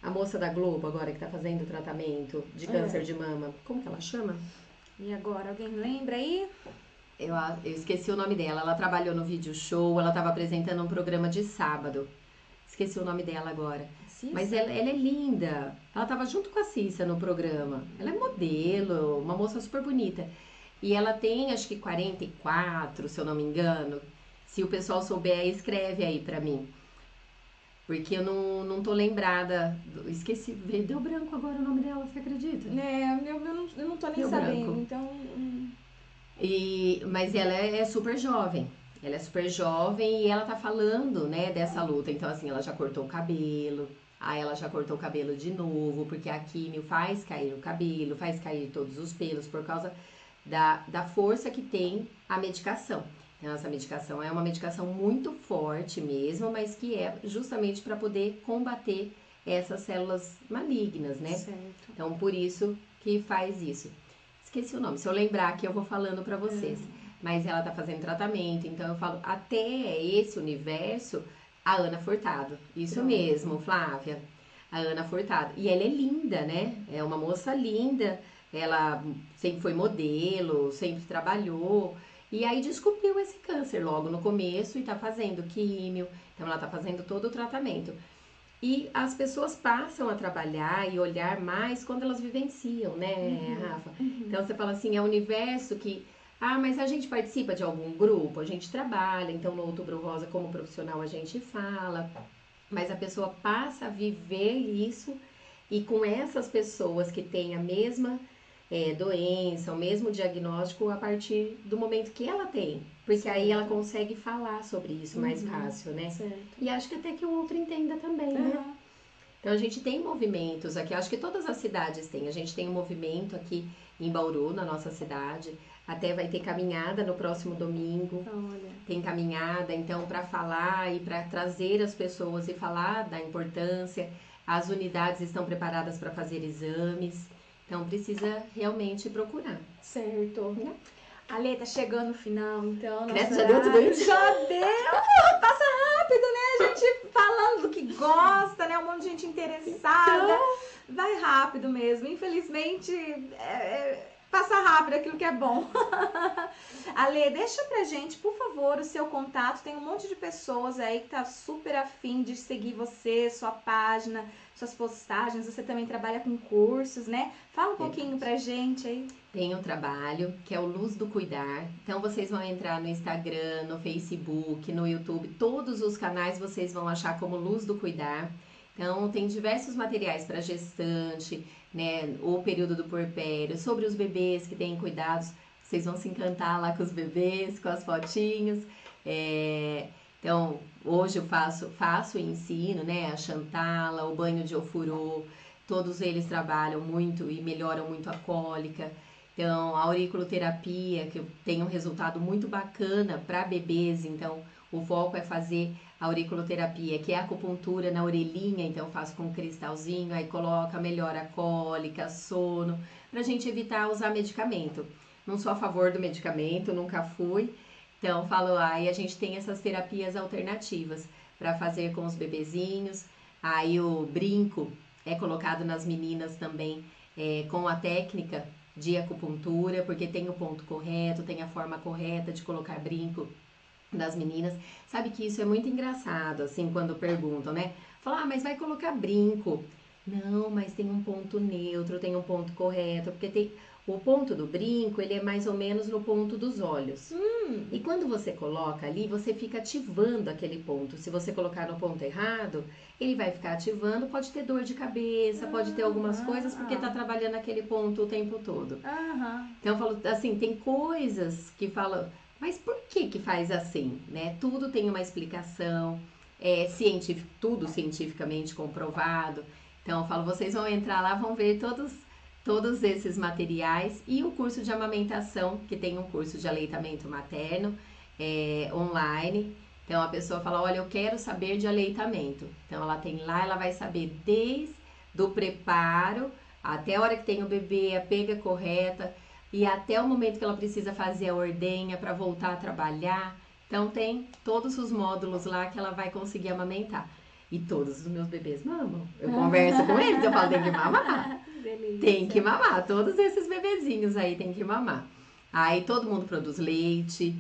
a moça da Globo agora que tá fazendo o tratamento de câncer de mama. Como que ela chama? E agora, alguém lembra aí? Eu esqueci o nome dela. Ela trabalhou no Vídeo Show, ela estava apresentando um programa de sábado. Esqueci o nome dela agora. Cissa? Mas ela é linda. Ela estava junto com a Cissa no programa. Ela é modelo, uma moça super bonita. E ela tem, acho que 44, se eu não me engano. Se o pessoal souber, escreve aí pra mim. Porque eu não tô lembrada. Esqueci, deu branco agora o nome dela, você acredita? Eu não tô nem Deu sabendo, branco. então... Mas ela é super jovem. Ela é super jovem e ela tá falando, né, dessa luta. Então, assim, ela já cortou o cabelo. Aí ela já cortou o cabelo de novo, porque a químio faz cair o cabelo, faz cair todos os pelos por causa da força que tem a medicação. Então, essa medicação é uma medicação muito forte mesmo, mas que é justamente para poder combater essas células malignas, né? Certo. Então, por isso que faz isso. Esqueci o nome, se eu lembrar aqui eu vou falando para vocês. Mas ela tá fazendo tratamento, então eu falo até esse universo, a Ana Furtado. Isso mesmo, Flávia. A Ana Furtado. E ela é linda, né? É uma moça linda. Ela sempre foi modelo, sempre trabalhou. E aí descobriu esse câncer logo no começo e tá fazendo químio. Então ela tá fazendo todo o tratamento. E as pessoas passam a trabalhar e olhar mais quando elas vivenciam, né, Rafa? Então você fala assim, é um universo que... Ah, mas a gente participa de algum grupo, a gente trabalha, então no Outubro Rosa como profissional a gente fala, mas a pessoa passa a viver isso e com essas pessoas que têm a mesma doença, o mesmo diagnóstico a partir do momento que ela tem, porque aí ela consegue falar sobre isso mais fácil, né? Certo. E acho que até que o outro entenda também, né? Então a gente tem movimentos aqui, acho que todas as cidades têm. A gente tem um movimento aqui em Bauru, na nossa cidade. Até vai ter caminhada no próximo domingo. Olha. Tem caminhada, então, para falar e para trazer as pessoas e falar da importância. As unidades estão preparadas para fazer exames. Então precisa realmente procurar. Certo. Ale, tá chegando o final, então. Credo, já deu tudo isso? Já deu! Passa rápido, né? A gente falando do que gosta, né? Um monte de gente interessada. Vai rápido mesmo. Infelizmente, passa rápido aquilo que é bom. Ale, deixa pra gente, por favor, o seu contato. Tem um monte de pessoas aí que tá super afim de seguir você, sua página, suas postagens. Você também trabalha com cursos, né? Fala um pouquinho pra gente aí. Tem um trabalho que é o Luz do Cuidar. Então vocês vão entrar no Instagram, no Facebook, no YouTube, todos os canais vocês vão achar como Luz do Cuidar. Então tem diversos materiais para gestante, né, o período do puerpério, sobre os bebês que têm cuidados. Vocês vão se encantar lá com os bebês, com as fotinhos. Então hoje eu faço e ensino, né, a Chantala, o banho de ofurô. todos eles trabalham muito e melhoram muito a cólica. Então, a auriculoterapia, que tem um resultado muito bacana para bebês, então o foco é fazer a auriculoterapia, que é a acupuntura na orelhinha, então eu faço com um cristalzinho, aí coloca, melhora a cólica, sono, pra gente evitar usar medicamento. Não sou a favor do medicamento, nunca fui, então falo, aí a gente tem essas terapias alternativas para fazer com os bebezinhos, aí o brinco é colocado nas meninas também com a técnica de acupuntura, porque tem o ponto correto, tem a forma correta de colocar brinco das meninas. Sabe que isso é muito engraçado, assim, quando perguntam, né? Falar, mas vai colocar brinco. Não, mas tem um ponto neutro, tem um ponto correto, porque tem o ponto do brinco, ele é mais ou menos no ponto dos olhos. E quando você coloca ali, você fica ativando aquele ponto. Se você colocar no ponto errado, ele vai ficar ativando, pode ter dor de cabeça, pode ter algumas coisas, porque tá trabalhando aquele ponto o tempo todo. Então eu falo assim, tem coisas que falam, mas por que que faz assim, né? Tudo tem uma explicação, tudo cientificamente comprovado. Então eu falo, vocês vão entrar lá, vão ver todos esses materiais e o curso de amamentação, que tem um curso de aleitamento materno online. Então a pessoa fala, olha, eu quero saber de aleitamento. Então ela tem lá, ela vai saber desde o preparo até a hora que tem o bebê, a pega correta e até o momento que ela precisa fazer a ordenha para voltar a trabalhar. Então tem todos os módulos lá que ela vai conseguir amamentar. E todos os meus bebês mamam. Eu converso com eles, eu falo, tem que mamar. Delícia. Tem que mamar, todos esses bebezinhos aí tem que mamar. Aí todo mundo produz leite,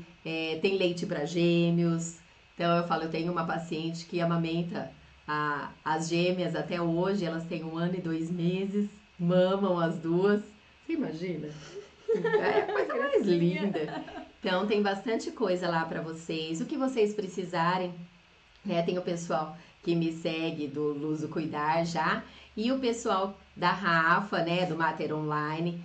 tem leite para gêmeos. Então eu falo, eu tenho uma paciente que amamenta as gêmeas até hoje, elas têm 1 ano e 2 meses, mamam as duas. Você imagina? É a coisa mais linda. Então tem bastante coisa lá para vocês. O que vocês precisarem, tem o pessoal que me segue do Luso Cuidar já, e o pessoal da Rafa, né, do Mater Online,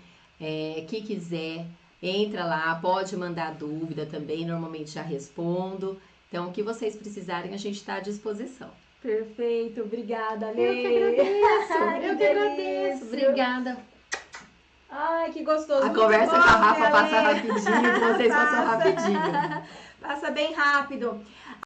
que quiser, entra lá, pode mandar dúvida também, normalmente já respondo. Então, o que vocês precisarem, a gente está à disposição. Perfeito, obrigada, Lê. Eu que agradeço, eu que agradeço. Obrigada. Ai, que gostoso. A conversa com a Rafa Lê. passa rapidinho, com vocês passam rapidinho. Passa bem rápido.